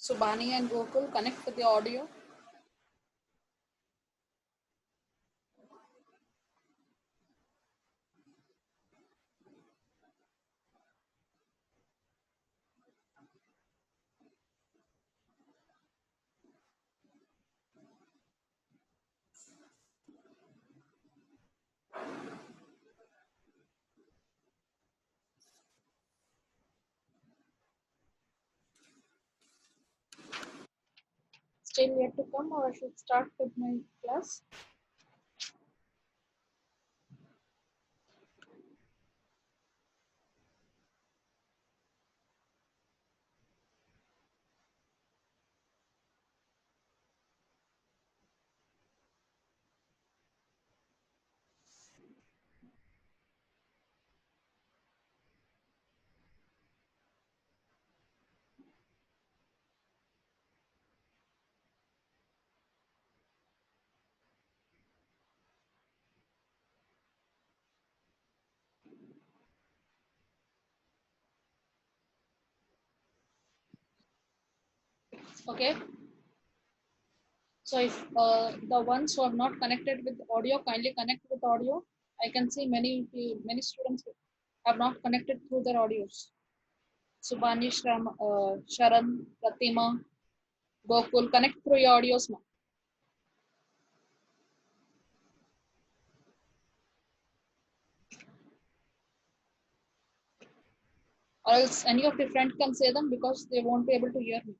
Subhani and Gokul, connect with the audio. Still yet to come, or I should start with my class? Okay. So if the ones who are not connected with audio, kindly connect with audio. I can see many students have not connected through their audios. Subhani, Sharan, Pratima, Gokul, connect through your audios, ma. Or else any of the friend can say them because they won't be able to hear me.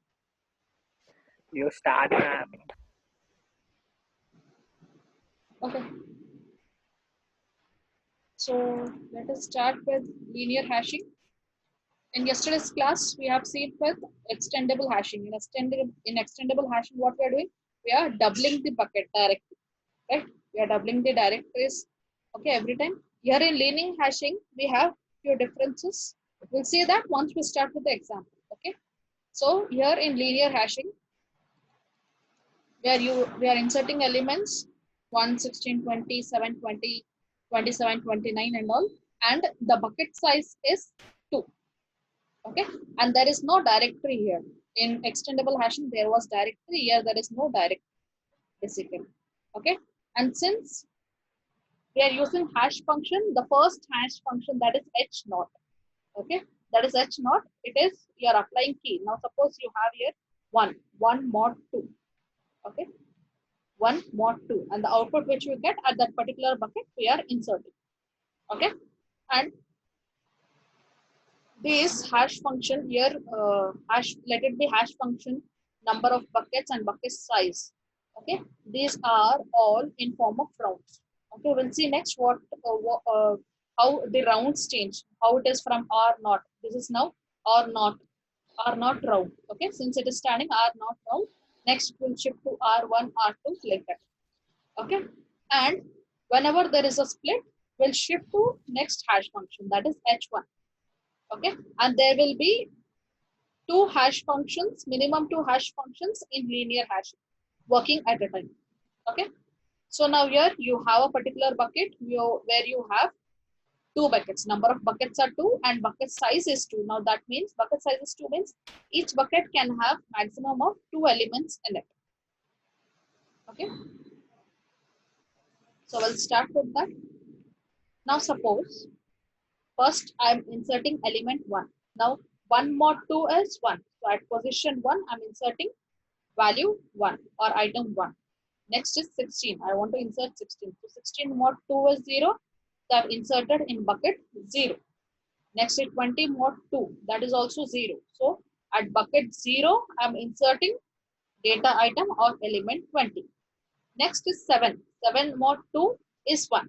You start, ma'am. Okay. So let us start with linear hashing. In yesterday's class, we have seen with extendable hashing. In extendable hashing, what we are doing, we are doubling the bucket directly, right? We are doubling the directories, okay, every time. Here in linear hashing, we have few differences. We'll see that once we start with the example, okay? So here in linear hashing, we are inserting elements 1, 16, 20, 7, 20, 27, 29, and all, and the bucket size is 2. Okay, and there is no directory here. In extendable hashing there was directory, here there is no directory basically. Okay, and since we are using hash function, the first hash function, that is h naught. Okay, that is h naught. It is, you are applying key. Now suppose you have here 1 mod 2. Okay, 1 mod 2, and the output which you get at that particular bucket we are inserting. Okay, and this hash function here, let it be hash function, number of buckets and bucket size. Okay, these are all in form of rounds. Okay, we'll see next how the rounds change, how it is from R naught. This is now R naught round. Okay, since it is standing R naught round, next it will shift to R1, R2, like that. Okay, and whenever there is a split, we'll shift to next hash function, that is H1. Okay, and there will be minimum two hash functions in linear hashing working at a time. Okay, so now here you have a particular bucket where you have two buckets, number of buckets are 2 and bucket size is 2. Now that means bucket size is 2 means each bucket can have maximum of 2 elements in it. Okay, so we'll start with that. Now suppose first I'm inserting element 1. Now 1 mod 2 is 1, so at position 1 I'm inserting value 1 or item 1. Next is 16. I want to insert 16. So 16 mod 2 is 0. So I've inserted in bucket 0. Next is 20 mod 2. That is also 0. So at bucket 0, I'm inserting data item or element 20. Next is 7. 7 mod 2 is 1.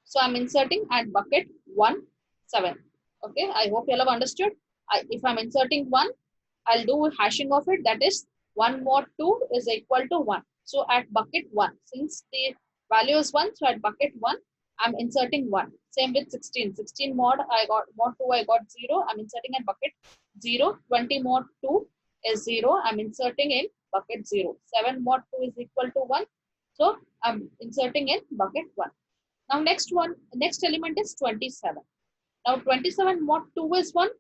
So I'm inserting at bucket 1, 7. Okay, I hope you all have understood. If I'm inserting 1, I'll do hashing of it. That is 1 mod 2 is equal to 1. So at bucket 1, since the value is 1, so at bucket 1, I'm inserting 1. Same with 16. 16 mod, mod 2, I got 0. I'm inserting at bucket 0. 20 mod 2 is 0. I'm inserting in bucket 0. 7 mod 2 is equal to 1. So I'm inserting in bucket 1. Now next element is 27. Now 27 mod 2 is 1.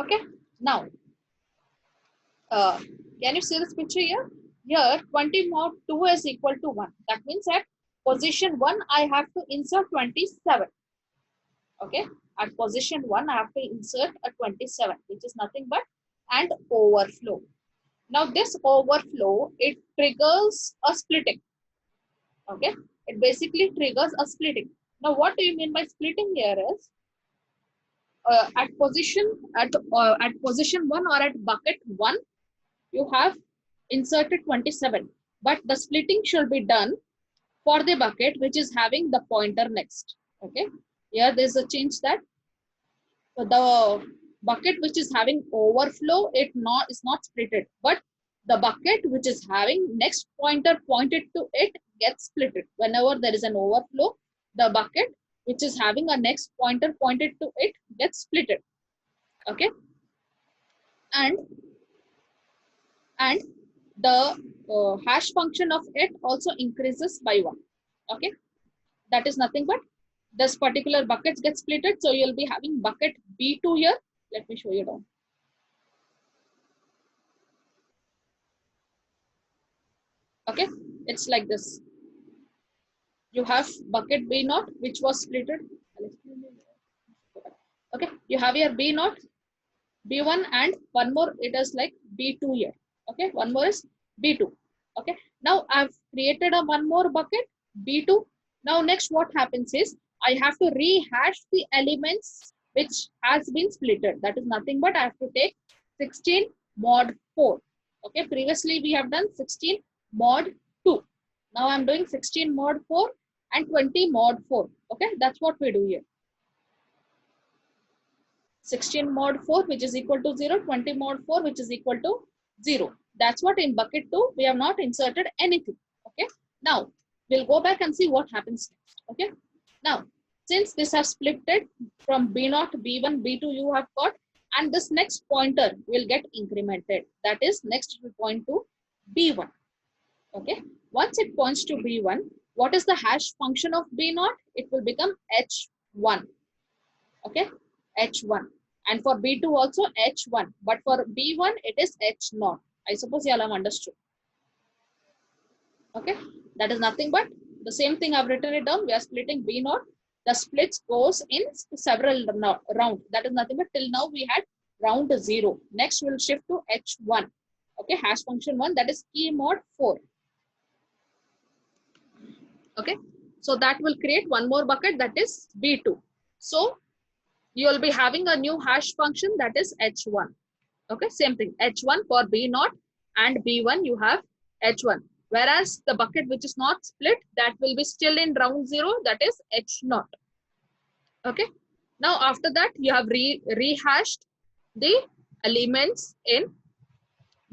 Okay. Now Can you see this picture here? Here 20 mod 2 is equal to 1. That means at position 1 I have to insert 27. Okay, at position 1 I have to insert a 27, which is nothing but and overflow. Now this overflow, it triggers a splitting. Okay, it basically triggers a splitting. Now what do you mean by splitting here is at position 1 or at bucket 1 you have inserted 27, but the splitting should be done for the bucket which is having the pointer next. Okay, here there's a change that the bucket which is having overflow, it not is not splitted, but the bucket which is having next pointer pointed to it gets splitted. Whenever there is an overflow, the bucket which is having a next pointer pointed to it gets splitted. Okay, and the hash function of it also increases by 1. Okay, that is nothing but this particular buckets get splitted, so you'll be having bucket b2 here. Let me show you down. Okay, it's like this. You have bucket b0 which was splitted. Okay, you have your b0, b1, and one more, it is like b2 here. Okay, one more is b2. Okay, now I've created a one more bucket b2. Now next what happens is I have to rehash the elements which has been splitted. That is nothing but I have to take 16 mod 4. Okay, previously we have done 16 mod 2. Now I'm doing 16 mod 4 and 20 mod 4. Okay, that's what we do here. 16 mod 4 which is equal to 0, 20 mod 4 which is equal to 0. That's what in bucket 2 we have not inserted anything. Okay, now we'll go back and see what happens next. Okay, now since this has splitted from b0 to b1 b2 you have got, and this next pointer will get incremented, that is next will point to b1. Okay, once it points to b1, what is the hash function of b0? It will become h1. Okay, h1, and for b2 also h1, but for b1 it is h0. I suppose you all have understood. Okay, that is nothing but the same thing. I've written it down. We are splitting b0. The splits goes in several round. That is nothing but till now we had round 0. Next we'll shift to h1. Okay, hash function 1, that is key mod 4. Okay, so that will create one more bucket, that is b2. So you will be having a new hash function, that is h1. Okay, same thing, h1 for b0, and b1 you have h1, whereas the bucket which is not split, that will be still in round 0, that is h0. Okay, now after that you have rehashed the elements in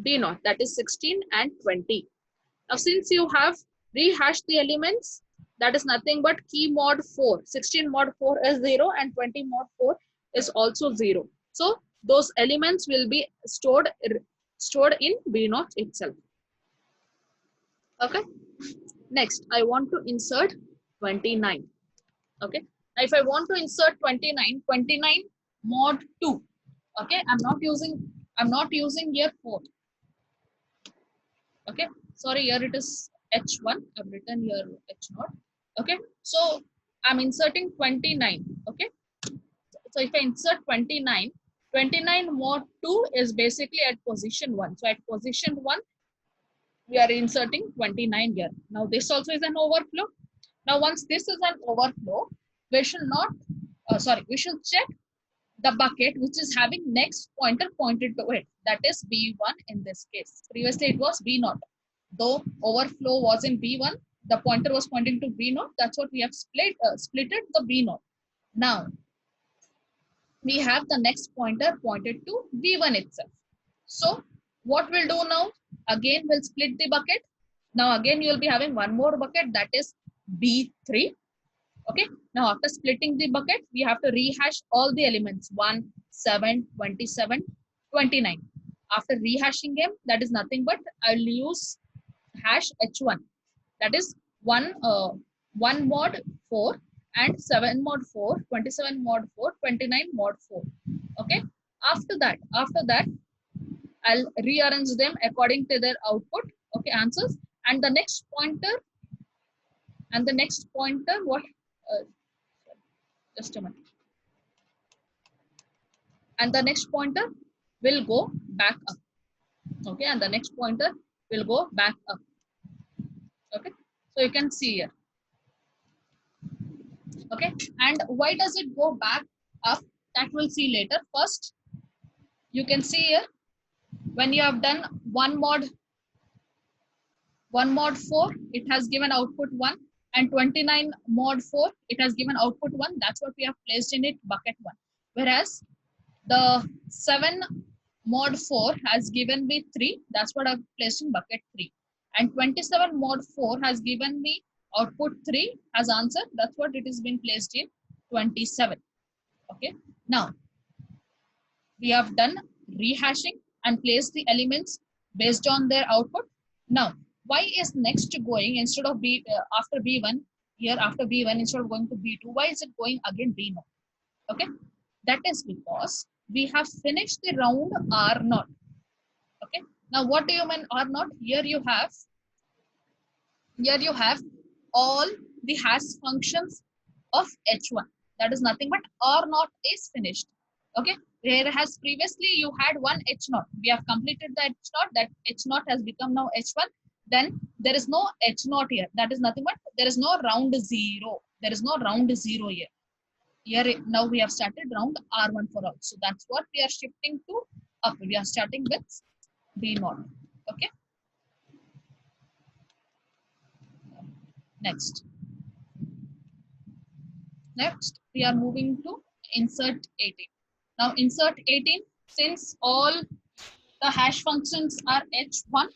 b0, that is 16 and 20. Now since you have rehashed the elements, that is nothing but key mod 4. 16 mod 4 is 0 and 20 mod 4 is also 0. So those elements will be stored in b0 itself. Okay, next I want to insert 29. Okay, now if I want to insert 29 mod 2. Okay, I'm not using here 4. Okay, sorry, here it is h1. I've written here h0. Okay, so I'm inserting 29. Okay, so if I insert 29 mod 2 is basically at position 1. So at position 1 we are inserting 29 here. Now this also is an overflow. Now once this is an overflow, we should not we should check the bucket which is having next pointer pointed to it, that is b1 in this case. Previously it was b0. Though overflow was in b1, the pointer was pointing to b0. That's what we have splitted the b0. Now we have the next pointer pointed to b1 itself. So what we'll do now, again we'll split the bucket. Now again you will be having one more bucket, that is b3. Okay, now after splitting the bucket, we have to rehash all the elements 1, 7, 27, 29. After rehashing them, that is nothing but I'll use hash h1, that is 1 mod 4 and 7 mod 4, 27 mod 4, 29 mod 4. Okay, after that I'll rearrange them according to their output. Okay, answers. And the next pointer, what? Uh, just a minute. And the next pointer will go back up. Okay, and the next pointer will go back up. Okay, so you can see here. Okay, and why does it go back up? That we'll see later. First, you can see here when you have done one mod 4, it has given output 1, and 29 mod 4, it has given output 1. That's what we have placed in it, bucket 1. Whereas the 7 mod 4 has given me 3. That's what I've placed in bucket 3. And 27 mod 4 has given me output 3 as answer. That's what it has been placed in 27. Okay. Now, we have done rehashing and placed the elements based on their output. Now, why is next going instead of after B1, here after B1 instead of going to B2, why is it going again B0? Okay, that is because we have finished the round R0. Okay, now what do you mean R0? Here you have all the hash functions of H1. That is nothing but R0 is finished. Okay, whereas previously you had one H0. We have completed the H0. That H0 has become now H1. Then there is no H0 here. That is nothing but there is no round 0. There is no round 0 here. Here now we have started round R1 for all. So that's what we are shifting to up. We are starting with B0. Okay. Next, we are moving to insert 18. Now insert 18, since all the hash functions are H1,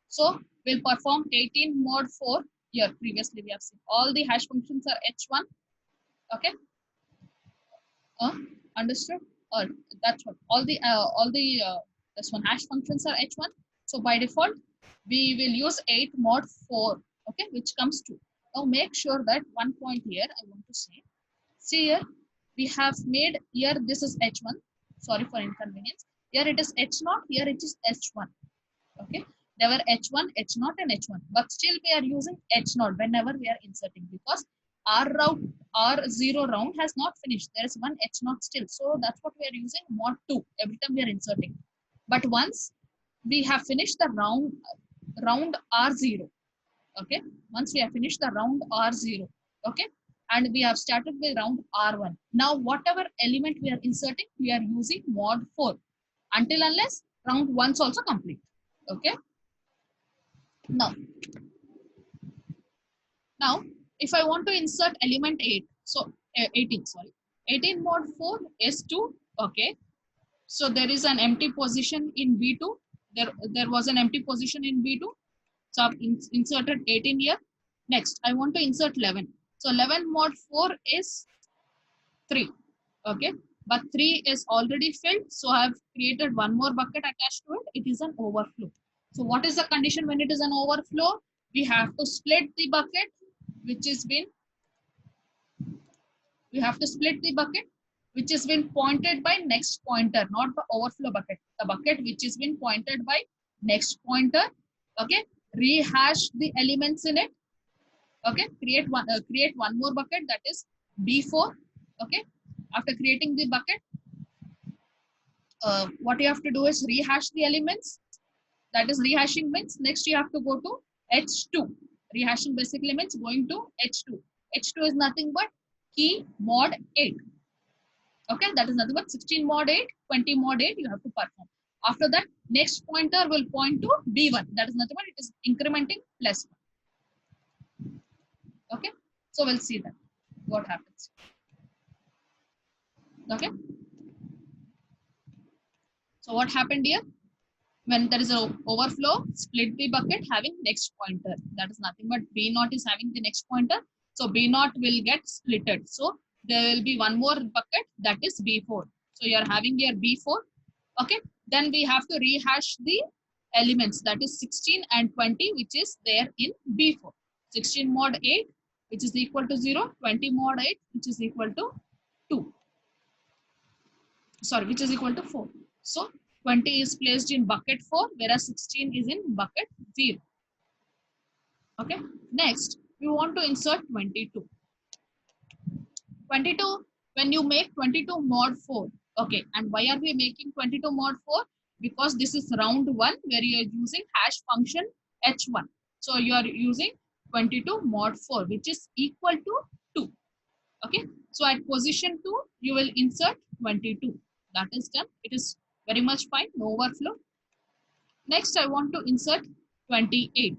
so we'll perform 18 mod 4 here. Previously we have seen all the hash functions are H1. Okay, understood? Or that's what all the this one hash functions are H1. So by default we will use 8 mod 4. Okay, which comes to, now make sure that one point here I want to say, see here we have made here, this is H1, sorry for inconvenience, here it is H0, here it is H1. Okay, there were H1, H0 and H1, but still we are using H0 whenever we are inserting, because R0 round has not finished. There is one H0 still, so that's what we are using mod 2 every time we are inserting. But once we have finished the round R0, okay, once we have finished the round R0, okay, and we have started with round R1, now whatever element we are inserting, we are using mod 4 until unless round 1 is also complete. Okay, now if I want to insert element 8, so 18, sorry, 18 mod 4 is 2. Okay, so there is an empty position in B2. There was an empty position in B2. So I've inserted 18 here. Next, I want to insert 11. So 11 mod 4 is 3. Okay, but 3 is already filled. So I have created one more bucket attached to it. It is an overflow. So what is the condition when it is an overflow? We have to split the bucket, which has been, which has been pointed by next pointer, not the overflow bucket. The bucket which has been pointed by next pointer. Okay, rehash the elements in it. Okay, create one more bucket, that is B4. Okay, after creating the bucket, what you have to do is rehash the elements. That is rehashing means next you have to go to H2. Rehashing basically means going to H2. H2 is nothing but key mod 8. Okay, that is nothing but 16 mod 8, 20 mod 8 you have to perform. After that, next pointer will point to B1. That is nothing but it is incrementing +1. Okay, so we'll see that what happens. Okay, so what happened here? When there is an overflow, split the bucket having next pointer. That is nothing but B0 is having the next pointer. So B0 will get splitted. So there will be one more bucket, that is B4. So you are having here B4. Okay, then we have to rehash the elements, that is 16 and 20, which is there in B4. 16 mod 8, which is equal to 0, 20 mod 8, which is equal to 2. sorry, which is equal to 4. So 20 is placed in bucket 4, whereas 16 is in bucket 0. Okay. Next, we want to insert 22. 22, when you make 22 mod 4, okay, and why are we making 22 mod 4? Because this is round 1 where you are using hash function h1. So you are using 22 mod 4, which is equal to 2. Okay, so at position 2, you will insert 22. That is done. It is very much fine, no overflow. Next, I want to insert 28.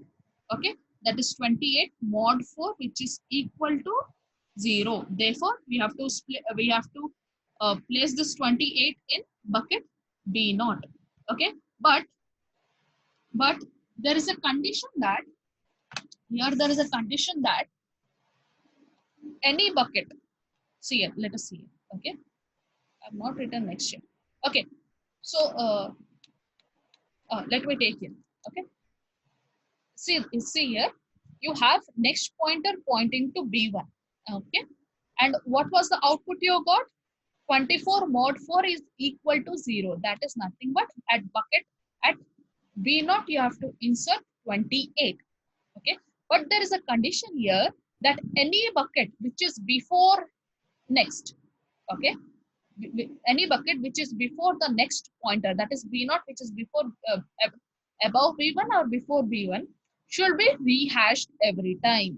Okay, that is 28 mod 4, which is equal to 0. Therefore, we have to place this 28 in bucket B naught. Okay, but there is a condition that any bucket. See here, let us see here. Okay, I've not written next year. Okay, so let me take it. Okay, see here, you have next pointer pointing to B1. Okay, and what was the output you got? 24 mod 4 is equal to 0. That is nothing but at bucket at B0 you have to insert 28. Okay, but there is a condition here that any bucket which is before next, okay, any bucket which is before the next pointer, that is B0, which is before above B1 or before B1, should be rehashed every time.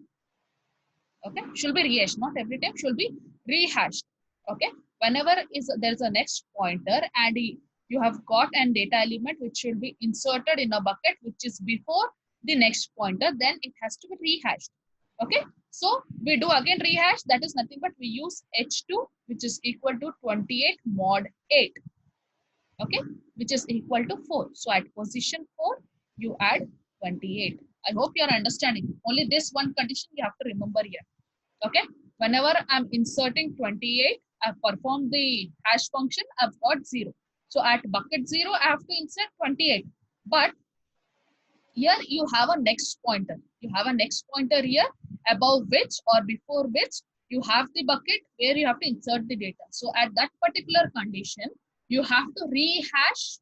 Okay, should be rehashed, not every time, should be rehashed. Okay, whenever there is a next pointer and you have got an data element which should be inserted in a bucket which is before the next pointer, then it has to be rehashed. Okay, so we do again rehash. That is nothing but we use h2, which is equal to 28 mod 8. Okay, which is equal to 4. So at position 4, you add 28. I hope you are understanding. Only this one condition you have to remember here. Okay, whenever I'm inserting 28, I've performed the hash function, I've got 0. So at bucket 0, I have to insert 28. But here you have a next pointer. You have a next pointer here above which or before which you have the bucket where you have to insert the data. So at that particular condition, you have to rehash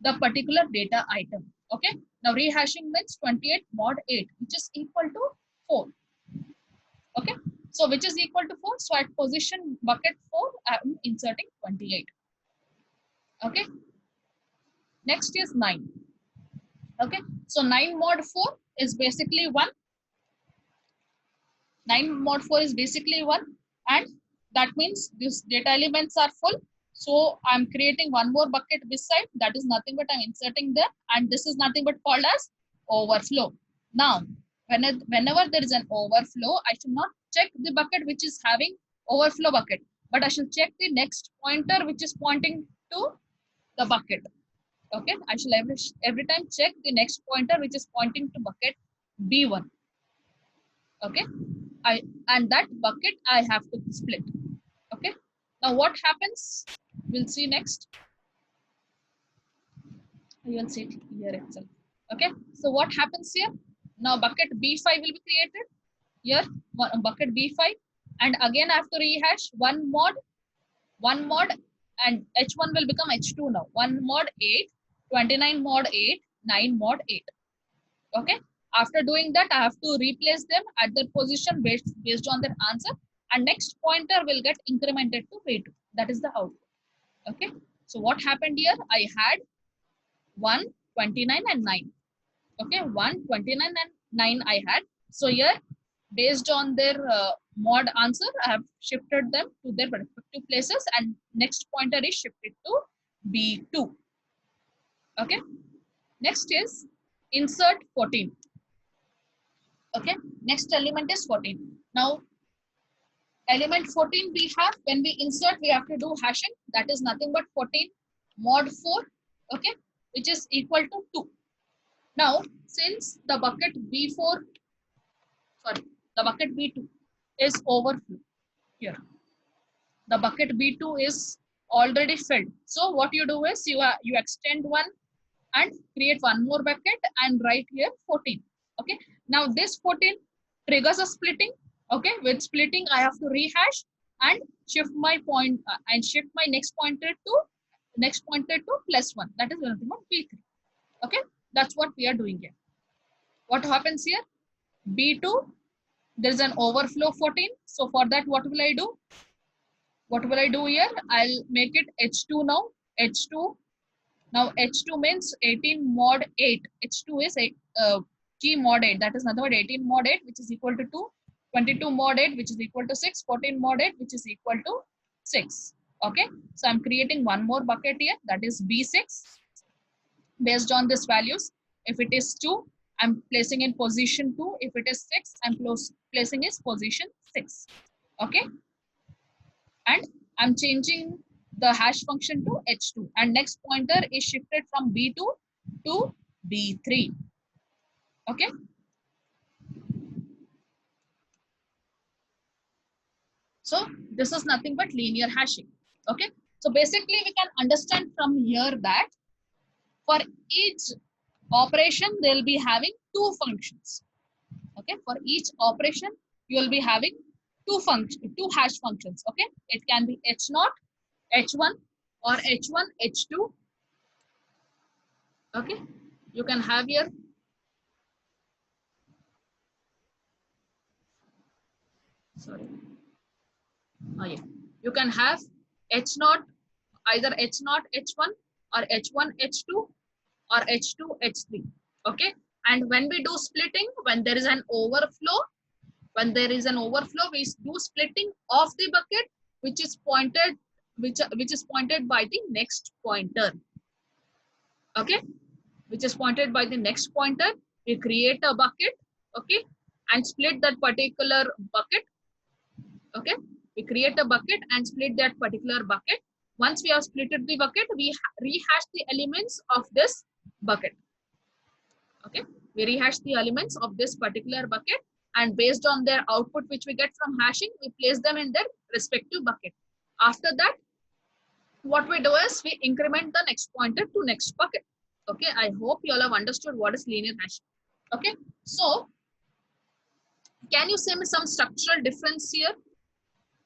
the particular data item. Okay, now rehashing means 28 mod 8, which is equal to 4. Okay, so which is equal to 4. So at position bucket 4, I'm inserting 28. Okay, next is 9. Okay, so 9 mod 4 is basically 1. 9 mod 4 is basically 1, and that means these data elements are full. So I'm creating one more bucket beside. That is nothing but I'm inserting there, and this is nothing but called as overflow. Now, whenever there is an overflow, I should not check the bucket which is having overflow bucket, but I should check the next pointer which is pointing to the bucket. Okay, I shall every time check the next pointer which is pointing to bucket B1. Okay, and that bucket I have to split. Okay, now what happens? We'll see next. You will see it here itself. Okay, so what happens here? Now bucket B5 will be created here, bucket B5, and again I have to rehash one mod, and H1 will become H2 now. 1 mod 8, 29 mod 8, 9 mod 8. Okay, after doing that, I have to replace them at their position based on their answer, and next pointer will get incremented to B2. That is the output. Okay, so what happened here? I had 1, 29 and 9. Okay, 1, 29 and 9 I had. So here, based on their mod answer, I have shifted them to their respective places, and next pointer is shifted to B2. Okay, next is insert 14. Okay, next element is 14. Now, element 14 we have, when we insert, we have to do hashing. That is nothing but 14 mod 4, okay, which is equal to 2. Now, since the bucket B4, sorry, the bucket B2 is overflow here. The bucket B2 is already filled. So what you do is you extend one and create one more bucket and write here 14. Okay, now this 14 triggers a splitting. Okay, with splitting I have to rehash and shift my point and shift my next pointer to next pointer to +1. That is nothing but B3. Okay, that's what we are doing here. What happens here? B2, there is an overflow 14. So for that, what will I do? What will I do here? I'll make it H2 now. H2. Now H2 means 18 mod 8. H2 is G mod 8. That is nothing but 18 mod 8, which is equal to 2. 22 mod 8, which is equal to 6. 14 mod 8, which is equal to 6. Okay. So I'm creating one more bucket here. That is B6. Based on these values, if it is 2, I'm placing in position 2. If it is 6, I'm placing in position 6. Okay. And I'm changing the hash function to H2. And next pointer is shifted from B2 to B3. Okay. So this is nothing but linear hashing. Okay. So basically we can understand from here that for each operation, they'll be having two functions. Okay. For each operation, you will be having two hash functions. Okay. It can be H0, H1 or H1, H2. Okay. You can have here sorry. Oh yeah. You can have H0, either H0, H1 or H1, H2 or H2, H3. Okay. And when we do splitting, when there is an overflow, we do splitting of the bucket, which is pointed, which is pointed by the next pointer. Okay. Which is pointed by the next pointer. We create a bucket. Okay. And split that particular bucket. Okay. We create a bucket and split that particular bucket. Once we have splitted the bucket, we rehash the elements of this bucket. Okay. We rehash the elements of this particular bucket, and based on their output which we get from hashing, we place them in their respective bucket. After that, what we do is we increment the next pointer to next bucket. Okay. I hope you all have understood what is linear hashing. Okay. So can you say me some structural difference here?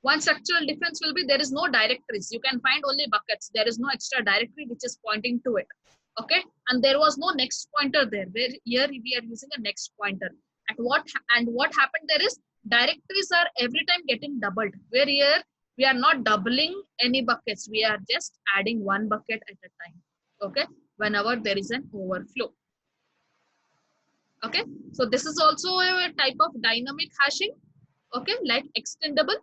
One structural difference will be there is no directories. You can find only buckets. There is no extra directory which is pointing to it. Okay. And there was no next pointer there. Where here we are using a next pointer. What happened there is directories are every time getting doubled. Where here we are not doubling any buckets. We are just adding one bucket at a time. Okay. Whenever there is an overflow. Okay. So this is also a type of dynamic hashing. Okay. Like extendable,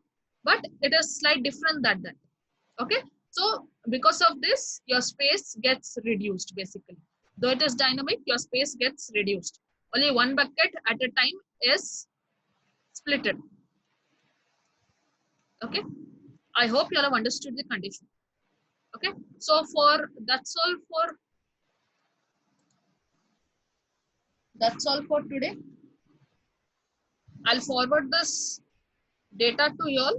but it is slightly different than that. Okay. So because of this, your space gets reduced basically. Though it is dynamic, your space gets reduced. Only one bucket at a time is splitted. Okay. I hope you all have understood the condition. Okay. So that's all for today. I'll forward this data to you all.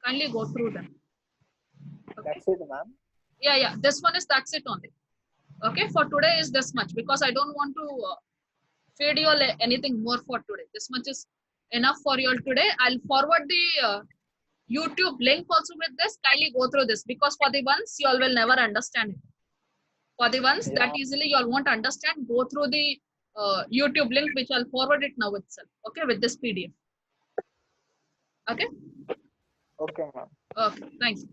Kindly go through them. Okay. That's it, ma'am. Yeah. That's it only. Okay. For today is this much because I don't want to feed you all anything more for today. This much is enough for you all today. I'll forward the YouTube link also with this. Kindly go through this because for the ones you all will never understand it. For the ones that easily you all won't understand, go through the YouTube link which I'll forward it now itself. Okay, with this PDF. Okay. Okay, ma'am. Okay. Thanks.